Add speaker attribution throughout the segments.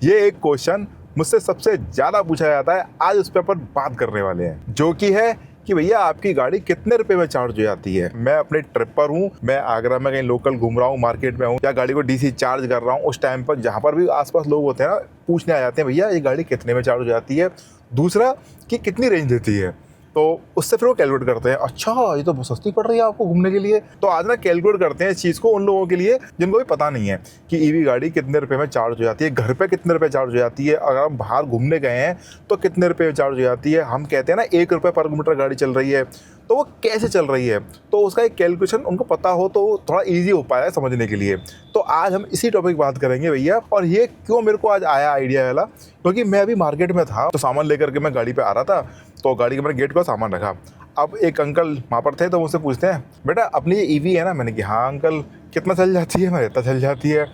Speaker 1: ये एक क्वेश्चन मुझसे सबसे ज़्यादा पूछा जाता है, आज उस पर अपन बात करने वाले हैं, जो कि है कि भैया आपकी गाड़ी कितने रुपए में चार्ज हो जाती है। मैं अपने ट्रिप पर हूँ, मैं आगरा में कहीं लोकल घूम रहा हूँ, मार्केट में हूँ, या गाड़ी को डीसी चार्ज कर रहा हूँ, उस टाइम पर जहाँ पर भी आसपास लोग होते हैं ना, पूछने आ जाते हैं भैया ये गाड़ी कितने में चार्ज हो जाती है, दूसरा कि कितनी रेंज देती है। तो उससे फिर वो कैलकुलेट करते हैं, अच्छा ये तो बहुत सस्ती पड़ रही है आपको घूमने के लिए। तो आज ना कैलकुलेट करते हैं इस चीज़ को उन लोगों के लिए जिनको भी पता नहीं है कि ईवी गाड़ी कितने रुपए में चार्ज हो जाती है, घर पे कितने रुपए चार्ज हो जाती है, अगर हम बाहर घूमने गए हैं तो कितने रुपए में चार्ज हो जाती है। हम कहते हैं ना 1 रुपये पर किलोमीटर गाड़ी चल रही है, तो वो कैसे चल रही है, तो उसका एक कैलकुलेशन उनको पता हो तो थोड़ा ईजी हो पाया है समझने के लिए। तो आज हम इसी टॉपिक बात करेंगे भैया। और ये क्यों मेरे को आज आया आइडिया वाला, क्योंकि मैं अभी मार्केट में था तो सामान लेकर के मैं गाड़ी पे आ रहा था, तो गाड़ी के मैंने गेट पर सामान रखा। अब एक अंकल वहाँ पर थे तो मुझसे पूछते हैं, बेटा अपनी ये ईवी है ना। मैंने कहा हाँ अंकल, कितना चल जाती है। मैं इतना चल जाती है।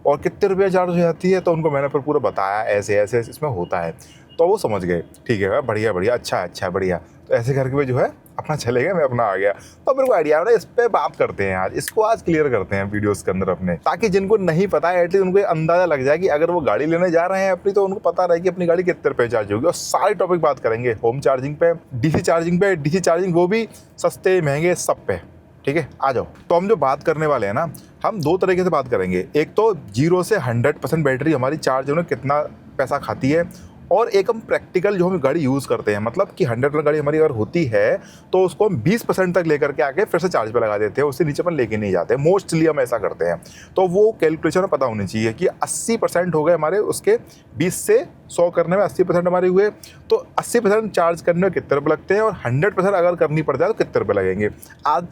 Speaker 1: और कितने रुपये चार्ज हो जाती है, तो उनको मैंने फिर पूरा बताया ऐसे ऐसे इसमें होता है, तो वो समझ गए। ठीक है बढ़िया बढ़िया, अच्छा बढ़िया। तो ऐसे करके भी जो है अपना चले गए, मैं अपना आ गया। तो मेरे को आइडिया है ना, इस पे बात करते हैं आज, इसको आज क्लियर करते हैं वीडियोस के अंदर अपने, ताकि जिनको नहीं पता है एटलीस्ट उनको अंदाजा लग जाए कि अगर वो गाड़ी लेने जा रहे हैं अपनी, तो उनको पता रहे कि अपनी गाड़ी कितने रुपये चार्ज होगी। और सारे टॉपिक बात करेंगे, होम चार्जिंग पे, डीसी चार्जिंग वो भी सस्ते महंगे सब पे। ठीक है आ जाओ। तो हम जो बात करने वाले हैं ना, हम दो तरीके से बात करेंगे। एक तो 0 से 100% बैटरी हमारी चार्ज होने कितना पैसा खाती है, और एक हम प्रैक्टिकल जो हम गाड़ी यूज़ करते हैं, मतलब कि 100% गाड़ी हमारी अगर होती है तो उसको हम 20% तक लेकर के आके फिर से चार्ज पे लगा देते हैं, उससे नीचे अपन लेके नहीं जाते। मोस्टली हम ऐसा करते हैं। तो वो कैलकुलेशन पता होनी चाहिए कि 80% हो गए हमारे, उसके 20 से 100 करने में 80% हमारे हुए, तो 80% चार्ज करने में कितने रुपये लगते हैं, और 100% अगर करनी पड़ जाए तो कितने रुपये लगेंगे। आज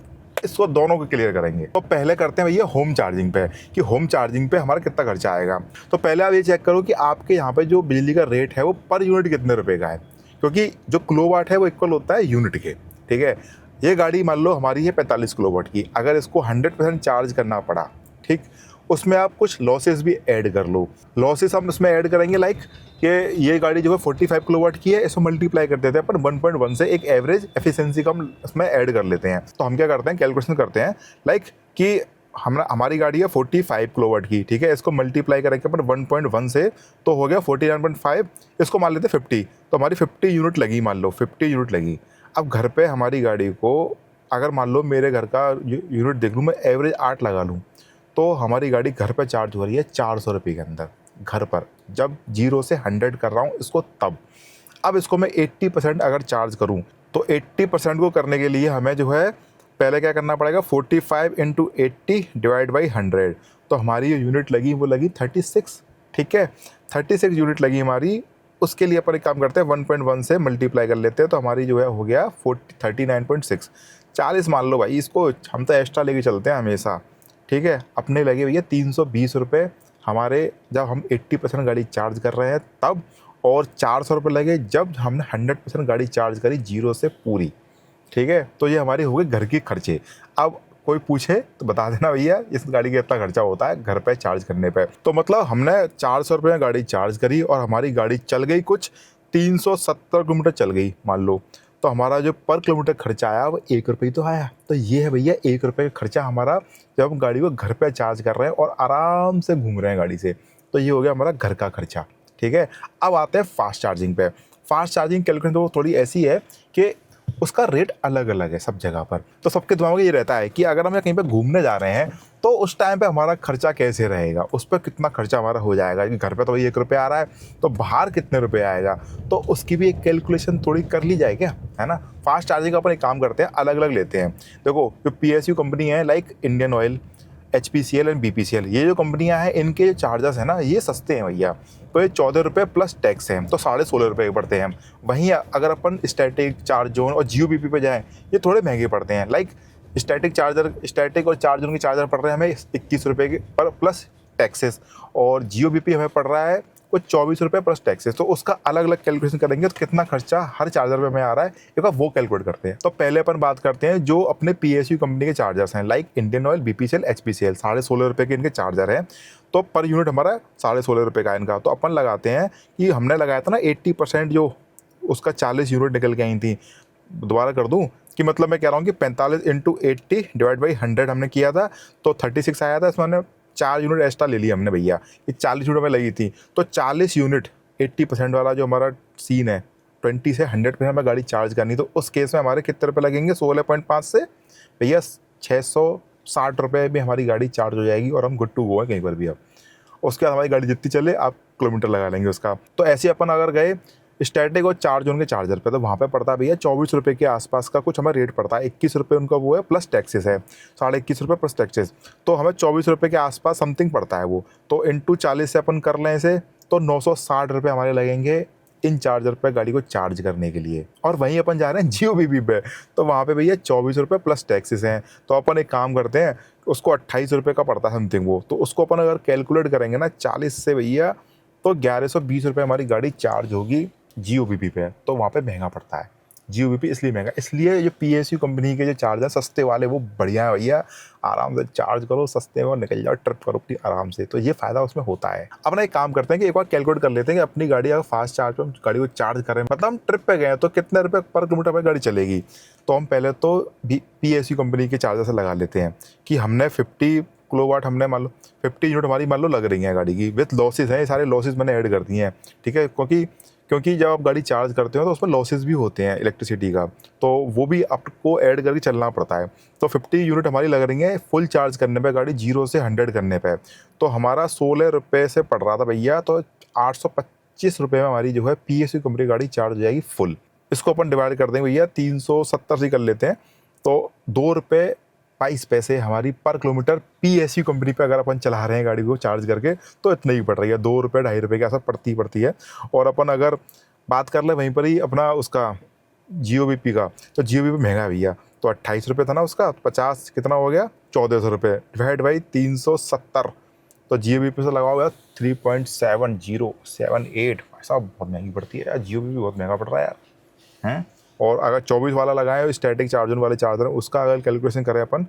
Speaker 1: इसको दोनों को क्लियर करेंगे। तो पहले करते हैं भैया होम चार्जिंग पे, कि होम चार्जिंग पे हमारा कितना खर्चा आएगा। तो पहले आप ये चेक करो कि आपके यहाँ पे जो बिजली का रेट है वो पर यूनिट कितने रुपए का है, क्योंकि जो किलोवाट है वो इक्वल होता है यूनिट के। ठीक है, ये गाड़ी मान लो हमारी है 45 किलोवाट की, अगर इसको 100% चार्ज करना पड़ा, ठीक, उसमें आप कुछ लॉसेस भी ऐड कर लो। लॉसेस हम इसमें ऐड करेंगे लाइक कि ये गाड़ी जो है 45 किलोवाट की है, इसको मल्टीप्लाई कर देते हैं अपन 1.1 से, एक एवरेज एफिशिएंसी का हम इसमें ऐड कर लेते हैं। तो हम क्या करते हैं, कैलकुलेशन करते हैं लाइक कि हमारी गाड़ी है 45 किलोवाट की, ठीक है, इसको मल्टीप्लाई करेंगे अपन 1.1 से, तो हो गया 49.5, इसको मान लेते 50, तो हमारी 50 यूनिट लगी, मान लो 50 यूनिट लगी। अब घर पे हमारी गाड़ी को अगर मान लो मेरे घर का यूनिट देख लूँ मैं, एवरेज 8 लगा लूँ, तो हमारी गाड़ी घर पर चार्ज हो रही है 400 रुपये के अंदर, घर पर, जब 0 से 100 कर रहा हूँ इसको तब। अब इसको मैं 80% अगर चार्ज करूँ, तो 80% को करने के लिए हमें जो है पहले क्या करना पड़ेगा, 45 × 80 डिवाइड बाई 100, तो हमारी जो यूनिट लगी वो लगी 36। ठीक है, 36 यूनिट लगी हमारी। उसके लिए अपन एक काम करते हैं, 1.1 से मल्टीप्लाई कर लेते हैं, तो हमारी जो है हो गया 39.6, 40 मान लो भाई, इसको हम तो एक्स्ट्रा लेके चलते हैं हमेशा। ठीक है, अपने लगे भैया 320 रुपये हमारे, जब हम 80% गाड़ी चार्ज कर रहे हैं तब, और 400 रुपये लगे जब हमने 100% गाड़ी चार्ज करी 0 से पूरी। ठीक है, तो ये हमारे हो गए घर के खर्चे। अब कोई पूछे तो बता देना भैया इस गाड़ी का इतना खर्चा होता है घर पे चार्ज करने पे। तो मतलब हमने 400 रुपये में गाड़ी चार्ज करी और हमारी गाड़ी चल गई कुछ 370 किलोमीटर चल गई मान लो, तो हमारा जो पर किलोमीटर खर्चा आया वो 1 रुपये तो आया। तो ये है भैया 1 रुपये का खर्चा हमारा, जब हम गाड़ी को घर पे चार्ज कर रहे हैं और आराम से घूम रहे हैं गाड़ी से। तो ये हो गया हमारा घर का खर्चा। ठीक है, अब आते हैं फास्ट चार्जिंग पे। फास्ट चार्जिंग कैलकुलेशन तो थोड़ी ऐसी है कि उसका रेट अलग अलग है सब जगह पर। तो सबके दिमाग में ये रहता है कि अगर हम कहीं पे घूमने जा रहे हैं तो उस टाइम पे हमारा खर्चा कैसे रहेगा, उस पर कितना खर्चा हमारा हो जाएगा, कि घर पे तो वही 1 रुपये आ रहा है, तो बाहर कितने रुपए आएगा, तो उसकी भी एक कैलकुलेशन थोड़ी कर ली जाए क्या, है ना। फास्ट चार्जिंग का अपन एक काम करते हैं, अलग अलग लेते हैं। देखो जो PSU कंपनी है like Indian oil, HPCL and BPCL, ये जो कंपनियां हैं इनके जो चार्जर्स हैं ना ये सस्ते हैं भैया। तो ये 14 रुपये प्लस टैक्स हैं, तो 16.5 रुपये के पड़ते हैं। वहीं अगर अपन स्टैटिक, चार्ज जोन और जियो BP पे जाएँ, ये थोड़े महंगे पड़ते हैं। लाइक स्टैटिक और चार्ज जोन के चार्जर पड़ रहे हैं हमें 21 रुपये के पर प्लस टैक्सेस, और जियो BP हमें पड़ रहा है कुछ 24 रुपये प्लस टैक्सेस। तो उसका अलग अलग कैलकुलेशन करेंगे तो कितना खर्चा हर चार्जर पे हमें आ रहा है, एक बार वो कैलकुलेट करते हैं। तो पहले अपन बात करते हैं जो अपने PSU कंपनी के चार्जर्स हैं, like Indian oil, BPCL, HPCL, 16.5 रुपये के इनके चार्जर हैं। तो पर यूनिट हमारा 16.5 रुपये का इनका। तो अपन लगाते हैं कि हमने लगाया था ना 80%, जो उसका 40 यूनिट निकल के आई थी। दोबारा कर दूँ कि मतलब मैं कह रहा हूँ कि 45 × 80 डिवाइड बाई 100 हमने किया था, तो 36 आया था, इसमें हमने 4 यूनिट एक्स्ट्रा ले लिया हमने भैया, ये 40 यूनिट में लगी थी, तो 40 यूनिट 80% वाला जो हमारा सीन है, 20 से 100% हमें गाड़ी चार्ज करनी, तो उस केस में हमारे कितने रुपये लगेंगे, 16.5 से भैया 660 रुपये में हमारी गाड़ी चार्ज हो जाएगी और हम गुड टू गो है कहीं पर भी। अब उसके बाद हमारी गाड़ी जितनी चले आप किलोमीटर लगा लेंगे उसका। तो ऐसे अपन अगर गए स्टैटिक और चार्ज उनके चार्जर पे, तो वहाँ पे पड़ता है भैया 24 रुपये के आसपास का कुछ हमें रेट पड़ता है। 21 रुपये उनका वो है, प्लस टैक्सेस है, 21.5 रुपये प्लस टैक्सेस, तो हमें 24 रुपये के आसपास समथिंग पड़ता है वो। तो इंटू 40 से अपन कर लें इसे, तो 960 रुपये हमारे लगेंगे इन चार्जर पे गाड़ी को चार्ज करने के लिए। और वहीं अपन जा रहे हैं GOVP पे, तो वहाँ पे भैया 24 रुपये प्लस टैक्सेस हैं। तो अपन एक काम करते हैं, उसको 28 रुपये का पड़ता है समथिंग वो, तो उसको अपन अगर कैलकुलेट करेंगे ना 40 से भैया, तो 1120 रुपये हमारी गाड़ी चार्ज होगी GOVP पे। तो वहाँ पे महंगा पड़ता है GOVP, इसलिए महंगा। इसलिए जो PSU कंपनी के जो चार्जर सस्ते वाले वो बढ़िया है भैया, आराम से चार्ज करो सस्ते में और निकल जाओ, ट्रिप करो अपनी आराम से। तो ये फ़ायदा उसमें होता है। अपना एक काम करते हैं कि एक बार कैलकुलेट कर लेते हैं कि अपनी गाड़ी अगर फास्ट चार्ज पर गाड़ी को चार्ज करें, मतलब हम ट्रिप पे गए तो कितने रुपये पर किलोमीटर पर गाड़ी चलेगी। तो हम पहले तो PSU कंपनी के चार्जर से लगा लेते हैं कि हमने 50 किलोवाट, हमने मान लो 50 यूनिट हमारी मान लो लग रही है गाड़ी की, विथ लॉसेस हैं, ये सारे लॉसेस मैंने ऐड कर दिए हैं, ठीक है। क्योंकि जब आप गाड़ी चार्ज करते हो तो उसमें लॉसेस भी होते हैं इलेक्ट्रिसिटी का, तो वो भी आपको ऐड करके चलना पड़ता है। तो 50 यूनिट हमारी लग रही है फुल चार्ज करने पे, गाड़ी 0 से 100 करने पे, तो हमारा 16 रुपये से पड़ रहा था भैया, तो 825 रुपये में हमारी जो है PSU कंपनी गाड़ी चार्ज हो जाएगी फुल। इसको अपन डिवाइड कर देंगे भैया 370 से कर लेते हैं, तो 2 रुपये 22 पैसे हमारी पर किलोमीटर PSU कंपनी पे अगर अपन चला रहे हैं गाड़ी को चार्ज करके, तो इतना ही पड़ रही है, 2 रुपये 2.5 रुपये के ऐसा पड़ती है। और अपन अगर बात कर ले वहीं पर ही अपना उसका GOVP का, तो GOVP महंगा है भैया, तो 28 रुपये था ना उसका, 50 कितना हो गया 1400 रुपये, डिवाइड बाई 370, तो GOVP से लगाओगे 3.7078, ऐसा बहुत महंगी पड़ती है यार, GOVP बहुत महंगा पड़ रहा है यार, हैं। और अगर 24 वाला लगाए स्टैटिक चार्जर वाले चार्जर, उसका अगर कैलकुलेशन करें अपन,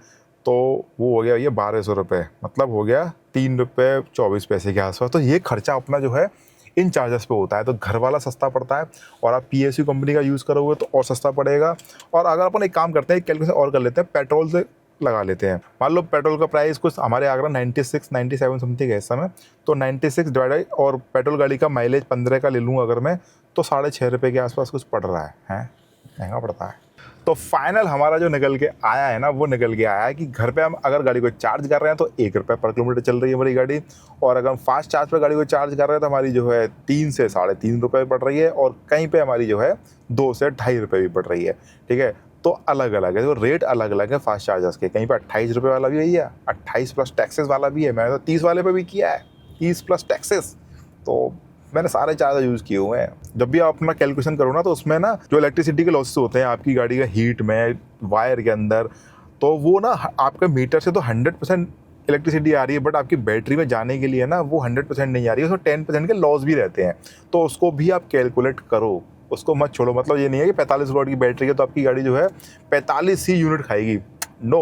Speaker 1: तो वो हो गया ये 1200 रुपये, मतलब हो गया 3 रुपये 24 पैसे के आसपास। तो ये खर्चा अपना जो है इन चार्जर्स पे होता है। तो घर वाला सस्ता पड़ता है, और आप PSU कंपनी का यूज़ करोगे तो और सस्ता पड़ेगा। और अगर अपन एक काम करते हैं, कैलकुलेशन और कर लेते हैं, पेट्रोल से लगा लेते हैं। मान लो पेट्रोल का प्राइस कुछ हमारे आगरा 96-97 समथिंग है इस समय, तो 96 डिवाइड, और पेट्रोल गाड़ी का माइलेज 15 का ले लूँ अगर मैं, तो 6.5 रुपये के आसपास कुछ पड़ रहा है, महंगा पड़ता है। तो फाइनल हमारा जो निकल के आया है ना, वो निकल के आया है कि घर पे हम अगर गाड़ी को चार्ज कर रहे हैं तो 1 रुपये पर किलोमीटर चल रही है हमारी गाड़ी, और अगर हम फास्ट चार्ज पर गाड़ी को चार्ज कर रहे हैं तो हमारी जो है 3 से 3.5 रुपये पड़ रही है, और कहीं पे हमारी जो है 2 से 2.5 रुपये भी पड़ रही है, ठीक है। तो अलग अलग है, तो रेट अलग अलग है फास्ट चार्जर्स के। कहीं पर 28 रुपये वाला भी है, या 28 प्लस टैक्सेस वाला भी है, मैंने तो 30 वाले पे भी किया है, 30 प्लस टैक्सेस। तो मैंने सारे चार्जर यूज़ किए हुए हैं। जब भी आप अपना कैलकुलेशन करो ना, तो उसमें ना जो इलेक्ट्रिसिटी के लॉसेस होते हैं आपकी गाड़ी का हीट में, वायर के अंदर, तो वो ना आपके मीटर से तो 100% इलेक्ट्रिसिटी आ रही है, बट आपकी बैटरी में जाने के लिए ना वो 100% नहीं आ रही है, उसमें 10% के लॉस भी रहते हैं। तो उसको भी आप कैलकुलेट करो, उसको मत छोड़ो। मतलब ये नहीं है कि 45 वॉट की बैटरी है तो आपकी गाड़ी जो है 45 ही यूनिट खाएगी, नो,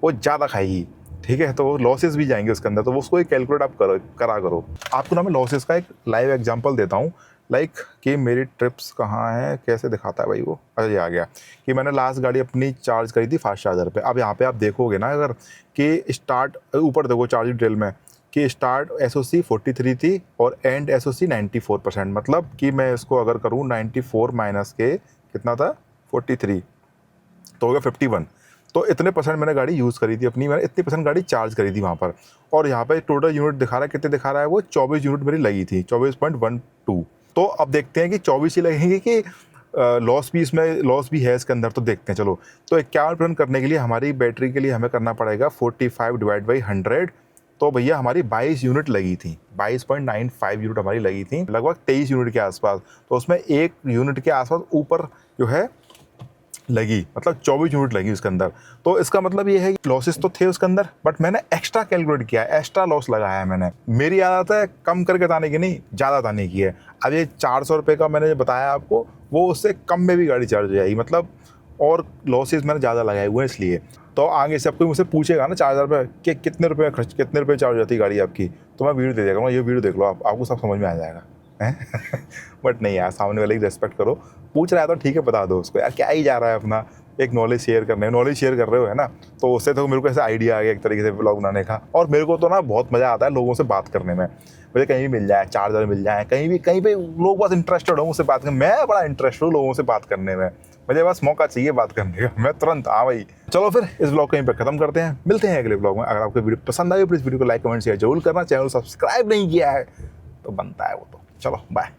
Speaker 1: वो ज़्यादा खाएगी, ठीक है। तो लॉसेस भी जाएंगे उसके अंदर, तो उसको एक कैलकुलेट आप करा करो। आपको ना मैं लॉसेस का एक लाइव एग्जांपल देता हूँ, लाइक कि मेरी ट्रिप्स कहाँ हैं, कैसे दिखाता है भाई वो, अच्छा ये आ गया कि मैंने लास्ट गाड़ी अपनी चार्ज करी थी फास्ट चार्जर पे। अब यहाँ पे आप देखोगे ना अगर कि स्टार्ट ऊपर देखो चार्जिंग डिटेल में कि स्टार्ट SOC 43 थी और एंड SOC 94%, मतलब कि मैं इसको अगर करूँ 94 माइनस के कितना था 43, तो हो गया 51। तो इतने परसेंट मैंने गाड़ी यूज़ करी थी अपनी, मैंने इतनी परसेंट गाड़ी चार्ज करी थी वहाँ पर। और यहाँ पे टोटल यूनिट दिखा रहा है, कितने दिखा रहा है वो 24 यूनिट मेरी लगी थी, 24.12। तो अब देखते हैं कि 24 ही लगेंगे कि लॉस भी है इसके अंदर, तो देखते हैं चलो। तो 51% करने के लिए हमारी बैटरी के लिए हमें करना पड़ेगा 45 डिवाइड बाई 100, तो भैया हमारी 22 यूनिट लगी थी, 22.95 यूनिट हमारी लगी थी, लगभग 23 यूनिट के आसपास। तो उसमें 1 यूनिट के आसपास ऊपर जो है लगी, मतलब 24 यूनिट लगी उसके अंदर। तो इसका मतलब ये है कि लॉसेस तो थे उसके अंदर, बट मैंने एक्स्ट्रा कैलकुलेट किया है, एक्स्ट्रा लॉस लगाया है मैंने। मेरी आदत है कम करके ताने की नहीं, ज़्यादा ताने की है। अब ये 400 रुपये का मैंने बताया आपको, वो उससे कम में भी गाड़ी चार्ज हो जाएगी, मतलब और लॉसेस मैंने ज़्यादा लगाए हुए हैं इसलिए। तो आगे से आपको मुझसे पूछेगा ना चार्जर पे कि कितने रुपये खर्च, कितने रुपये चार्ज हो जाती है गाड़ी आपकी, तो मैं वीडियो दे देगा, ये वीडियो देख लो आपको सब समझ में आ जाएगा। बट नहीं यार, सामने वाले की रेस्पेक्ट करो, पूछ रहा है तो ठीक है बता दो उसको यार, क्या ही जा रहा है अपना, एक नॉलेज शेयर कर रहे हो, है ना। तो उससे तो मेरे को ऐसा आइडिया आ गया एक तरीके से ब्लॉग बनाने का। और मेरे को तो ना बहुत मज़ा आता है लोगों से बात करने में। मुझे कहीं भी मिल जाए, चार्जर मिल जाए, कहीं पे लोग बहुत इंटरेस्टेड हो मुझसे बात करने, मैं बड़ा इंटरेस्टेड हूँ लोगों से बात करने में। मुझे बस मौका चाहिए बात करने का, मैं तुरंत हाँ भाई। चलो फिर इस ब्लॉग को यहीं पे खत्म करते हैं, मिलते हैं अगले ब्लॉग में। अगर आपको वीडियो पसंद आई प्लीज़ वीडियो को लाइक कमेंट शेयर जरूर करना। चैनल को सब्सक्राइब नहीं किया है तो बनता है वो तो। चलो बाय।